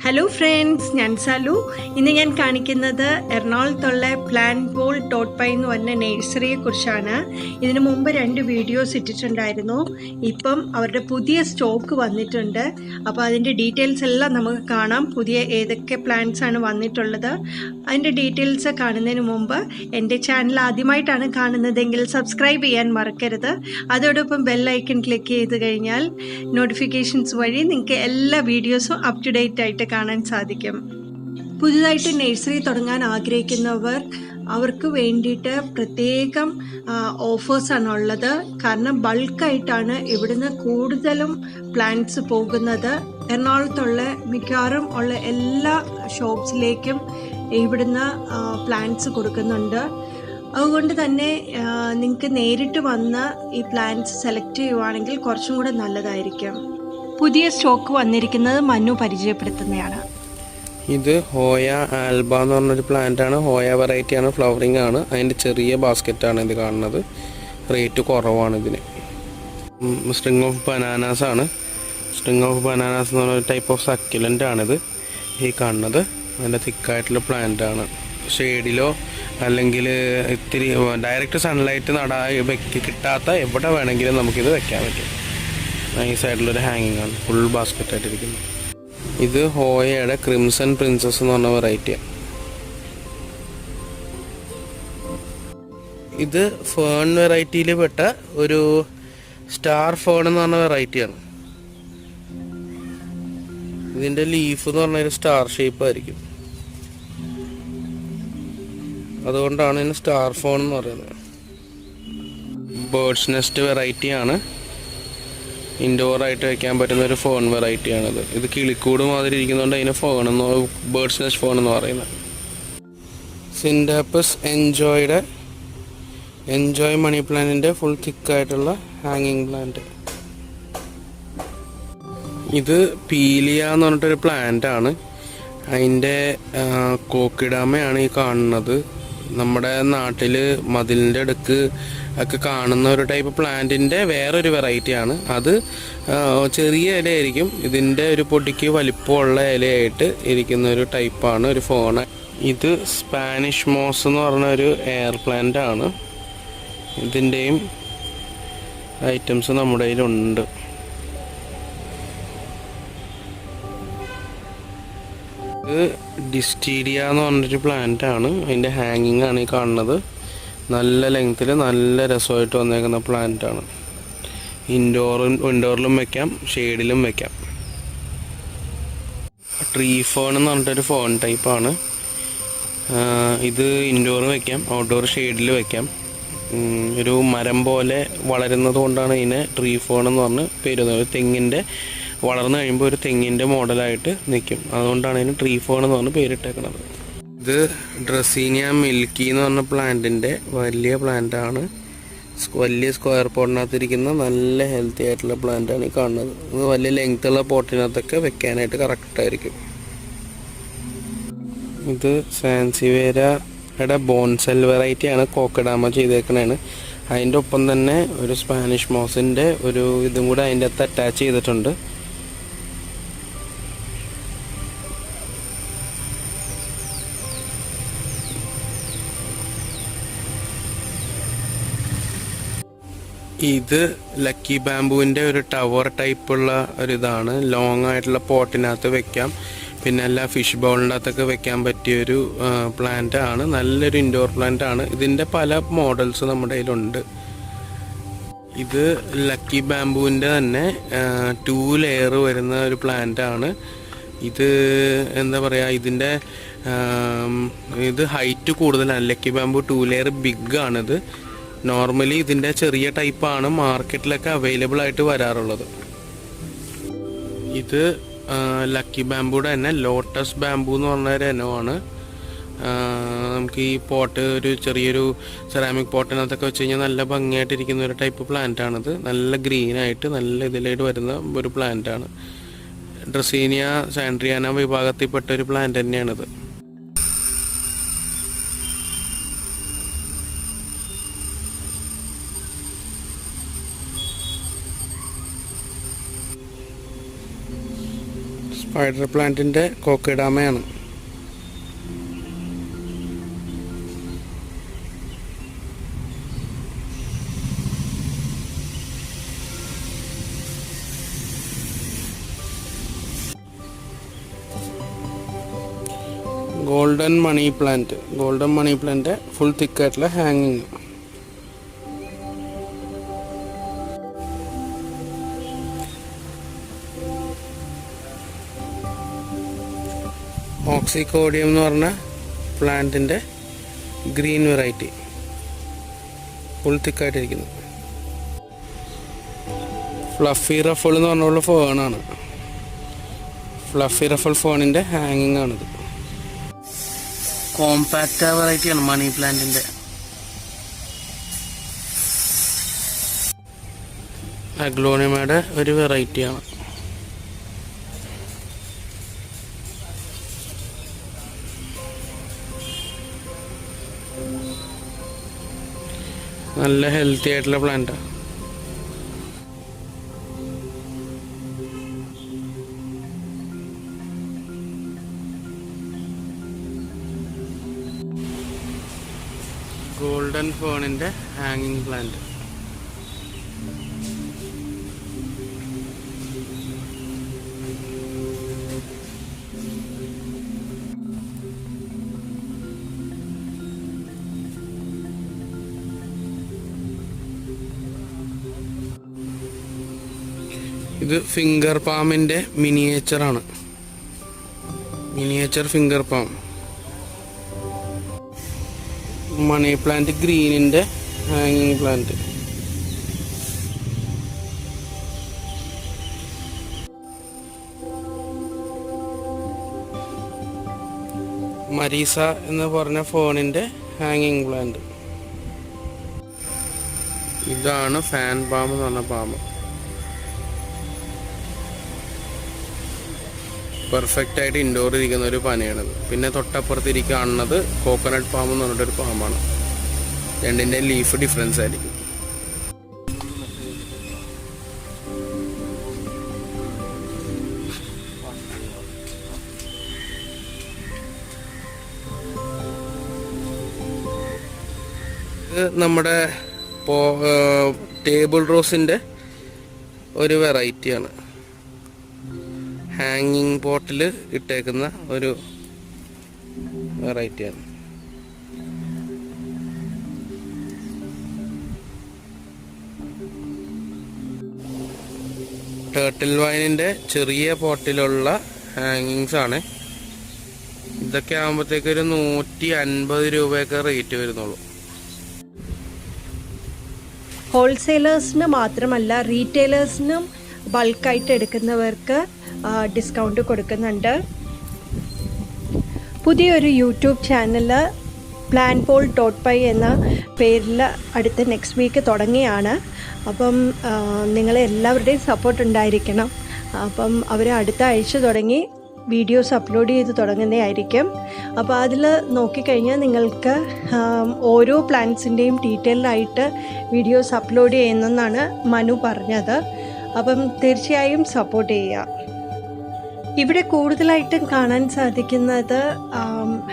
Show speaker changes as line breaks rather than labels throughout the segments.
Hello friends, I am Salu. ഇന്ന് ഞാൻ കാണിക്കുന്നത് എറണാകുളത്തുള്ള Vault.pai എന്ന് പറഞ്ഞ നഴ്സറിയെ കുറിച്ചാണ്. ഇതിനു മുമ്പ് 2 വീഡിയോസ് ഇട്ടിട്ടുണ്ടായിരുന്നു. ഇപ്പം അവരുടെ പുതിയ സ്റ്റോക്ക് വന്നിട്ടുണ്ട്. അപ്പോൾ അതിന്റെ ഡീറ്റെയിൽസ് എല്ലാം നമുക്ക് കാണാം. പുതിയ ഏതൊക്കെ പ്ലാന്റ്സ് ആണ് വന്നിട്ടുള്ളത്. അതിന്റെ ഡീറ്റെയിൽസ് കാണുന്നതിന് മുമ്പ് എൻ്റെ ചാനൽ ആദ്യമായിട്ടാണ് കാണുന്നതെങ്കിൽ സബ്സ്ക്രൈബ് ചെയ്യാൻ മറക്കരുത്. അതോടൊപ്പം ബെൽ ഐക്കൺ ക്ലിക്ക് ചെയ്ത് കഴിഞ്ഞാൽ നോട്ടിഫിക്കേഷൻസ് വഴി നിങ്ങൾക്ക് എല്ലാ വീഡിയോസും അപ് ടു ഡേറ്റ് ആയിട്ട് കാണാൻ സാധിക്കും. പുതുതായിട്ട് നഴ്സറി തുടങ്ങാൻ ആഗ്രഹിക്കുന്നവർ അവർക്ക് വേണ്ടിയിട്ട് പ്രത്യേകം ഓഫേഴ്സാണ് ഉള്ളത്. കാരണം ബൾക്കായിട്ടാണ് ഇവിടുന്ന് കൂടുതലും പ്ലാന്റ്സ് പോകുന്നത്. എറണാകുളത്തുള്ള മിക്കവാറും ഉള്ള എല്ലാ ഷോപ്സിലേക്കും ഇവിടുന്ന് പ്ലാന്റ്സ് കൊടുക്കുന്നുണ്ട്. അതുകൊണ്ട് തന്നെ നിങ്ങൾക്ക് നേരിട്ട് വന്ന് ഈ പ്ലാന്റ്സ് സെലക്ട് ചെയ്യുവാണെങ്കിൽ കുറച്ചും കൂടെ നല്ലതായിരിക്കും. പുതിയ സ്റ്റോക്ക് വന്നിരിക്കുന്നത് മനു പരിചയപ്പെടുത്തുന്നതാണ്.
ഇത് ഹോയ ആൽബ എന്ന് പറഞ്ഞൊരു പ്ലാന്റ് ആണ്. ഹോയ വെറൈറ്റി ആണ്, ഫ്ലവറിങ് ആണ്. അതിൻ്റെ ചെറിയ ബാസ്ക്കറ്റാണ് ഇത് കാണുന്നത്. റേറ്റ് കുറവാണ് ഇതിന്. സ്ട്രിങ് ഓഫ് ബനാനാസ് ആണ്. സ്ട്രിങ് ഓഫ് ബനാനാസ് എന്ന് പറഞ്ഞൊരു ടൈപ്പ് ഓഫ് സക്യുലൻ്റ് ആണിത് ഈ കാണുന്നത്. അതിൻ്റെ തിക്കായിട്ടുള്ള പ്ലാന്റ് ആണ്. ഷെയ്ഡിലോ അല്ലെങ്കിൽ ഇത്തിരി ഡയറക്റ്റ് സൺലൈറ്റ് കിട്ടാത്ത എവിടെ വേണമെങ്കിലും നമുക്കിത് വെക്കാൻ പറ്റും. നൈസായിട്ടുള്ളൊരു ഹാങ്ങിങ് ആണ്, ഫുൾ ബാസ്ക്കറ്റ് ആയിട്ടിരിക്കുന്നത്. ഇത് ഹോയയുടെ ക്രിംസൺ പ്രിൻസസ് എന്ന് പറഞ്ഞ വെറൈറ്റിയാണ്. ഇത് ഫേൺ വെറൈറ്റിയിൽ പെട്ട ഒരു സ്റ്റാർ ഫേൺ എന്ന് പറഞ്ഞ വെറൈറ്റിയാണ്. ഇതിൻ്റെ ലീഫ് എന്ന് പറഞ്ഞൊരു സ്റ്റാർ ഷേപ്പ് ആയിരിക്കും. അതുകൊണ്ടാണ് ഇതിന് സ്റ്റാർ ഫോൺ എന്ന് പറയുന്നത്. ബേർഡ്സ് നെസ്റ്റ് വെറൈറ്റിയാണ്. ഇൻഡോറായിട്ട് വയ്ക്കാൻ പറ്റുന്ന ഒരു ഫോൺ വെറൈറ്റിയാണിത്. ഇത് കിളിക്കൂട് മാതിരി ഇരിക്കുന്നതുകൊണ്ട് അതിന് ഫോണെന്നോ ബേർഡ്സ് നെസ്റ്റ് ഫോൺ എന്ന് പറയുന്നത്. സിൻഡാപ്പസ് എൻജോയ് മണി പ്ലാന്റിൻ്റെ ഫുൾ തിക്കായിട്ടുള്ള ഹാങ്ങിങ് പ്ലാന്റ്. ഇത് പീലിയ എന്ന് പറഞ്ഞിട്ടൊരു പ്ലാന്റ് ആണ്. അതിൻ്റെ കോക്കിഡാമയാണ് ഈ കാണുന്നത്. നമ്മുടെ നാട്ടിൽ മതിലിൻ്റെ അടുക്ക് ഒക്കെ കാണുന്ന ഒരു ടൈപ്പ് പ്ലാന്റിൻ്റെ വേറൊരു വെറൈറ്റിയാണ്. അത് ചെറിയ ഇലയായിരിക്കും. ഇതിൻ്റെ ഒരു പൊടിക്ക് വലിപ്പമുള്ള ഇലയായിട്ട് ഇരിക്കുന്ന ഒരു ടൈപ്പാണ്, ഒരു ഫോണ്. ഇത് സ്പാനിഷ് മോസ് എന്ന് പറഞ്ഞ ഒരു എയർ പ്ലാന്റ് ആണ്. ഇതിൻ്റെയും ഐറ്റംസ് നമ്മുടെ കയ്യിലുണ്ട്. ഇത് ഡിസ്റ്റീരിയ എന്ന് പറഞ്ഞൊരു പ്ലാന്റ് ആണ്. അതിൻ്റെ ഹാങ്ങിങ് ആണ് ഈ കാണുന്നത്. നല്ല ലെങ്ത്തിൽ നല്ല രസമായിട്ട് വന്നേക്കുന്ന പ്ലാന്റ് ആണ്. ഇൻഡോറിലും വെക്കാം, ഷെയ്ഡിലും വെക്കാം. ട്രീ ഫോൺ എന്ന് പറഞ്ഞിട്ടൊരു ഫോൺ ടൈപ്പാണ്. ഇത് ഇൻഡോർ വെക്കാം, ഔട്ട്ഡോർ ഷെയ്ഡിൽ വെക്കാം. ഒരു മരം പോലെ വളരുന്നത് കൊണ്ടാണ് ഇതിനെ ട്രീ ഫോൺ എന്ന് പറഞ്ഞ് പേര്. ഒരു തെങ്ങിൻ്റെ വളർന്നു കഴിയുമ്പോൾ ഒരു തെങ്ങിൻ്റെ മോഡലായിട്ട് നിൽക്കും. അതുകൊണ്ടാണ് ഇതിന് ട്രീ ഫോൺ എന്ന് പറഞ്ഞ് പേരിട്ടേക്കുന്നത്. ഇത് ഡ്രസീനിയ മിൽക്കി എന്ന് പറഞ്ഞ പ്ലാന്റിൻ്റെ വലിയ പ്ലാന്റാണ്. വലിയ സ്ക്വയർ പോട്ടിനകത്തിരിക്കുന്ന നല്ല ഹെൽത്തി ആയിട്ടുള്ള പ്ലാന്റാണ് ഈ കാണുന്നത്. ഇത് വലിയ ലെങ്ത്തുള്ള പോട്ടിനകത്തൊക്കെ വെക്കാനായിട്ട് കറക്റ്റായിരിക്കും. ഇത് സാൻസിവേരയുടെ ബോൺസെൽ വെറൈറ്റിയാണ്. കോക്കഡാമ ചെയ്തേക്കണതാണ്. അതിൻ്റെ ഒപ്പം തന്നെ ഒരു സ്പാനിഷ് മോസിൻ്റെ ഒരു ഇതും കൂടെ അതിൻ്റെ അകത്ത് അറ്റാച്ച് ചെയ്തിട്ടുണ്ട്. ഇത് ലക്കി ബാംബുവിൻ്റെ ഒരു ടവർ ടൈപ്പുള്ള ഒരിതാണ്. ലോങ് ആയിട്ടുള്ള പോട്ടിനകത്ത് വെക്കാം. പിന്നെ എല്ലാ ഫിഷ് ബൗളിൻ്റെ അകത്തൊക്കെ വെക്കാൻ പറ്റിയൊരു പ്ലാന്റ് ആണ്. നല്ലൊരു ഇൻഡോർ പ്ലാന്റ് ആണ്. ഇതിൻ്റെ പല മോഡൽസ് നമ്മുടെ കയ്യിലുണ്ട്. ഇത് ലക്കി ബാംബുവിൻ്റെ തന്നെ 2 ലെയർ വരുന്ന ഒരു പ്ലാന്റ് ആണ്. ഇത് എന്താ പറയുക, ഇത് ഹൈറ്റ് കൂടുതലാണ്. ലക്കി ബാംബു 2 ലെയർ ബിഗ് ആണിത്. നോർമലി ഇതിൻ്റെ ചെറിയ ടൈപ്പാണ് മാർക്കറ്റിലൊക്കെ അവൈലബിൾ ആയിട്ട് വരാറുള്ളത്. ഇത് ലക്കി ബാംബുയുടെ തന്നെ ലോട്ടസ് ബാംബു എന്ന് പറഞ്ഞൊരു ഇനമാണ്. നമുക്ക് ഈ പോട്ട് ഒരു ചെറിയൊരു സെറാമിക് പോട്ടിനകത്തൊക്കെ വെച്ച് കഴിഞ്ഞാൽ നല്ല ഭംഗിയായിട്ടിരിക്കുന്ന ഒരു ടൈപ്പ് പ്ലാന്റ് ആണിത്. നല്ല ഗ്രീനായിട്ട് നല്ല ഇതിലായിട്ട് വരുന്ന ഒരു പ്ലാന്റാണ്. ഡ്രസീനിയ സാൻഡ്രിയാന വിഭാഗത്തിൽപ്പെട്ട ഒരു പ്ലാന്റ് തന്നെയാണിത്. സ്പൈഡർ പ്ലാന്റിൻ്റെ കോക്കിഡാമയാണ്. ഗോൾഡൻ മണി പ്ലാന്റ് ഫുൾ തിക്കായിട്ടുള്ള ഹാങ്ങിങ്. ഓക്സിക്കോഡിയം എന്ന് പറഞ്ഞ പ്ലാന്റിൻ്റെ ഗ്രീൻ വെറൈറ്റി ഫുൾ തിക്കായിട്ടിരിക്കുന്നു. ഫ്ലഫി റഫൾ എന്ന് പറഞ്ഞുള്ള ഫേണാണ്. ഫ്ലഫി റഫൾ ഫേണിൻ്റെ ഹാങ്ങിങ് ആണിത്. കോമ്പാക്റ്റ് വെറൈറ്റിയാണ് മണി പ്ലാന്റിൻ്റെ. അഗ്ലോണിമയുടെ ഒരു വെറൈറ്റിയാണ്. നല്ല ഹെൽത്തി ആയിട്ടുള്ള പ്ലാന്റാണ്. ഗോൾഡൻ ഫേണിൻ്റെ ഹാങ്ങിങ് പ്ലാന്റ്. ഇത് ഫിംഗർ പാമിൻ്റെ മിനിയേച്ചറാണ്. Miniature finger palm. Money plant ഗ്രീനിൻ്റെ ഹാങ്ങിങ് പ്ലാന്റ്. മരീസ എന്ന് പറഞ്ഞ ഫോണിൻ്റെ ഹാങ്ങിങ് പ്ലാന്റ്. ഇതാണ് ഫാൻ പാം എന്ന് പറഞ്ഞ പാമ്പ്. പെർഫെക്റ്റ് ആയിട്ട് ഇൻഡോർ ഇരിക്കുന്ന ഒരു പനയാണത്. പിന്നെ തൊട്ടപ്പുറത്ത് കാണുന്നത് കോക്കനട്ട് പാം എന്ന് പറഞ്ഞിട്ടൊരു പാമ്പാണ്. രണ്ടിൻ്റെ ലീഫ് ഡിഫറൻസ് ആയിരിക്കും. ഇത് നമ്മുടെ ടേബിൾ റോസിൻ്റെ ഒരു വെറൈറ്റിയാണ്. ഹാങ്ങിങ് പോട്ടിൽ ഇട്ടേക്കുന്ന ഒരു വെറൈറ്റിയാണ്. ടേർട്ടിൽ വൈനിൻ്റെ ചെറിയ പോട്ടിലുള്ള ഹാങ്ങിങ്സ് ആണ്. ഇതൊക്കെ ആകുമ്പോഴത്തേക്ക് ഒരു 150 രൂപയൊക്കെ റേറ്റ് വരുന്നുള്ളൂ.
ഹോൾസെയിലേഴ്സിന് മാത്രമല്ല റീറ്റെയിലേഴ്സിനും ബൾക്കായിട്ട് എടുക്കുന്നവർക്ക് ഡിസ്കൗണ്ട് കൊടുക്കുന്നുണ്ട്. പുതിയൊരു യൂട്യൂബ് ചാനൽ Vault.pai എന്ന പേരിൽ അടുത്ത നെക്സ്റ്റ് വീക്ക് തുടങ്ങിയാണ്. അപ്പം നിങ്ങളെല്ലാവരുടെയും സപ്പോർട്ട് ഉണ്ടായിരിക്കണം. അപ്പം അവർ അടുത്ത ആഴ്ച തുടങ്ങി വീഡിയോസ് അപ്ലോഡ് ചെയ്ത് തുടങ്ങുന്നതായിരിക്കും. അപ്പോൾ അതിൽ നോക്കിക്കഴിഞ്ഞാൽ നിങ്ങൾക്ക് ഓരോ പ്ലാന്റ്സിൻ്റെയും ഡീറ്റെയിൽഡായിട്ട് വീഡിയോസ് അപ്ലോഡ് ചെയ്യുന്നെന്നാണ് മനു പറഞ്ഞത്. അപ്പം തീർച്ചയായും സപ്പോർട്ട് ചെയ്യുക. ഇവിടെ കൂടുതലായിട്ടും കാണാൻ സാധിക്കുന്നത്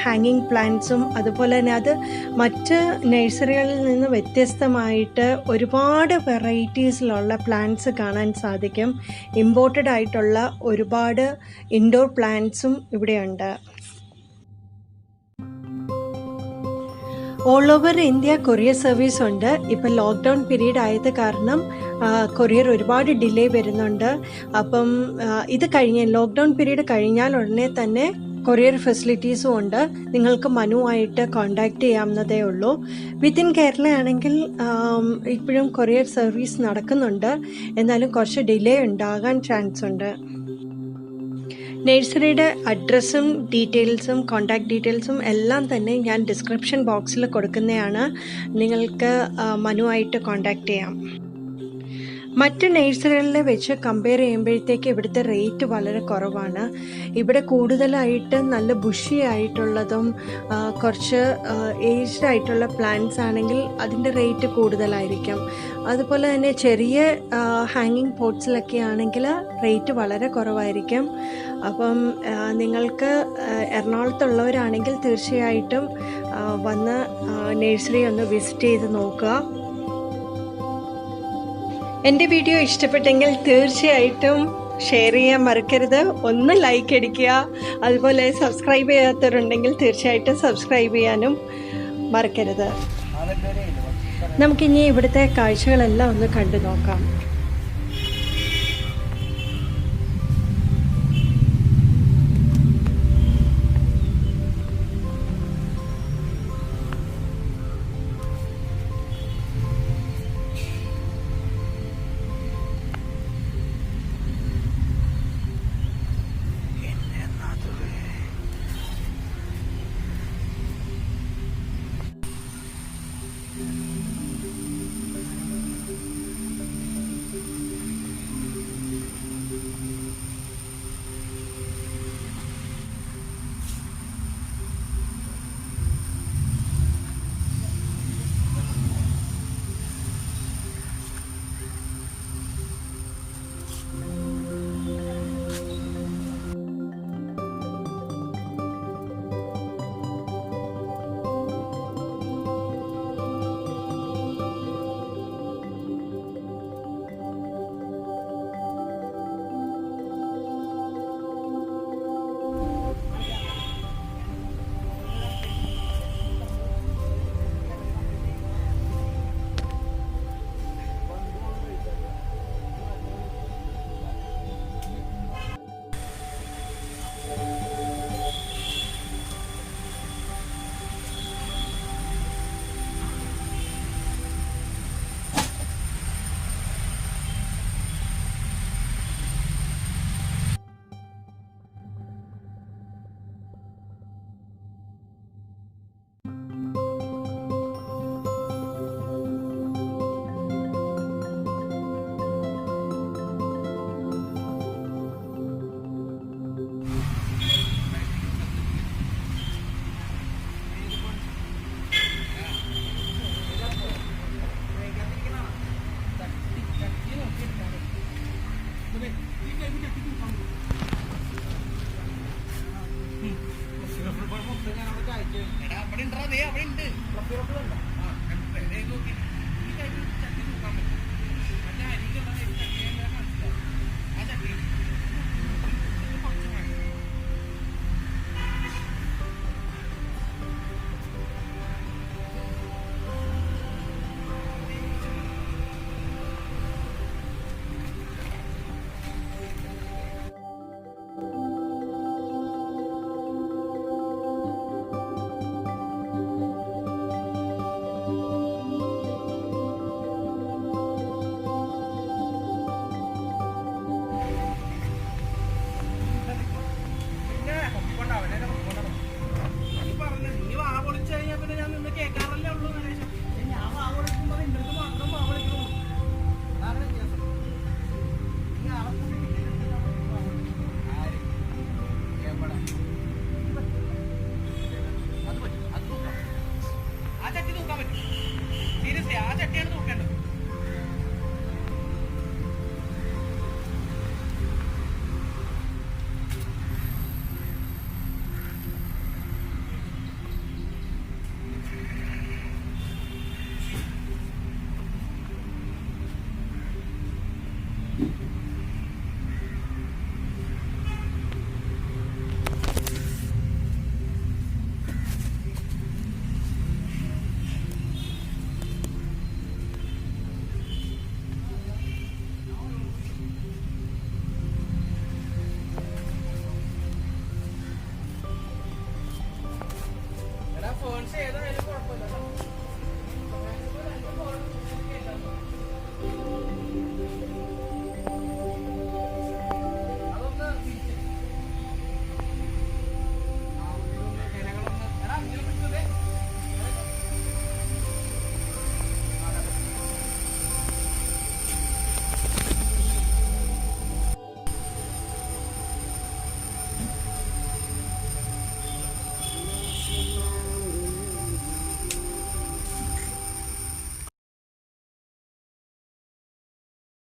ഹാങ്ങിങ് പ്ലാന്റ്സും അതുപോലെ തന്നെ അത് മറ്റ് നഴ്സറികളിൽ നിന്ന് വ്യത്യസ്തമായിട്ട് ഒരുപാട് വെറൈറ്റീസിലുള്ള പ്ലാന്റ്സ് കാണാൻ സാധിക്കും. ഇമ്പോർട്ടഡ് ആയിട്ടുള്ള ഒരുപാട് ഇൻഡോർ പ്ലാന്റ്സും ഇവിടെയുണ്ട്. All over India courier service ഉണ്ട്. ഇപ്പോൾ ലോക്ക്ഡൗൺ പീരീഡ് ആയത് കാരണം കൊറിയർ ഒരുപാട് ഡിലേ വരുന്നുണ്ട്. അപ്പം ഇത് ലോക്ക്ഡൗൺ പീരീഡ് കഴിഞ്ഞാൽ ഉടനെ തന്നെ കൊറിയർ ഫെസിലിറ്റീസും ഉണ്ട്. നിങ്ങൾക്ക് മനുവായിട്ട് കോൺടാക്റ്റ് ചെയ്യാവുന്നതേ ഉള്ളൂ. വിത്തിൻ കേരള ആണെങ്കിൽ ഇപ്പോഴും കൊറിയർ സർവീസ് നടക്കുന്നുണ്ട്. എന്നാലും കുറച്ച് ഡിലേ ഉണ്ടാകാൻ ചാൻസ് ഉണ്ട്. നഴ്സറിയുടെ അഡ്രസ്സും ഡീറ്റെയിൽസും കോൺടാക്റ്റ് ഡീറ്റെയിൽസും എല്ലാം തന്നെ ഞാൻ ഡിസ്ക്രിപ്ഷൻ ബോക്സിൽ കൊടുക്കുന്നതാണ്. നിങ്ങൾക്ക് മനുവായിട്ട് കോൺടാക്റ്റ് ചെയ്യാം. മറ്റ് നഴ്സറികളിലെ വെച്ച് കമ്പയർ ചെയ്യുമ്പോഴത്തേക്ക് ഇവിടുത്തെ റേറ്റ് വളരെ കുറവാണ്. ഇവിടെ കൂടുതലായിട്ട് നല്ല ബുഷി ആയിട്ടുള്ളതും കുറച്ച് ഏജ്ഡ് ആയിട്ടുള്ള പ്ലാന്റ്സ് ആണെങ്കിൽ അതിൻ്റെ റേറ്റ് കൂടുതലായിരിക്കും. അതുപോലെ തന്നെ ചെറിയ ഹാങ്ങിങ് പോട്ട്സിലൊക്കെ ആണെങ്കിൽ റേറ്റ് വളരെ കുറവായിരിക്കും. അപ്പം നിങ്ങൾക്ക് എറണാകുളത്തുള്ളവരാണെങ്കിൽ തീർച്ചയായിട്ടും വന്ന് നഴ്സറി ഒന്ന് വിസിറ്റ് ചെയ്ത് നോക്കുക. എൻ്റെ വീഡിയോ ഇഷ്ടപ്പെട്ടെങ്കിൽ തീർച്ചയായിട്ടും ഷെയർ ചെയ്യാൻ മറക്കരുത്. ഒന്ന് ലൈക്ക് അടിക്കുക. അതുപോലെ സബ്സ്ക്രൈബ് ചെയ്യാത്തവരുണ്ടെങ്കിൽ തീർച്ചയായിട്ടും സബ്സ്ക്രൈബ് ചെയ്യാനും മറക്കരുത്. നമുക്കിനി ഇവിടുത്തെ കാഴ്ചകളെല്ലാം ഒന്ന് കണ്ടു നോക്കാം.
അവിടെ ഉണ്ട്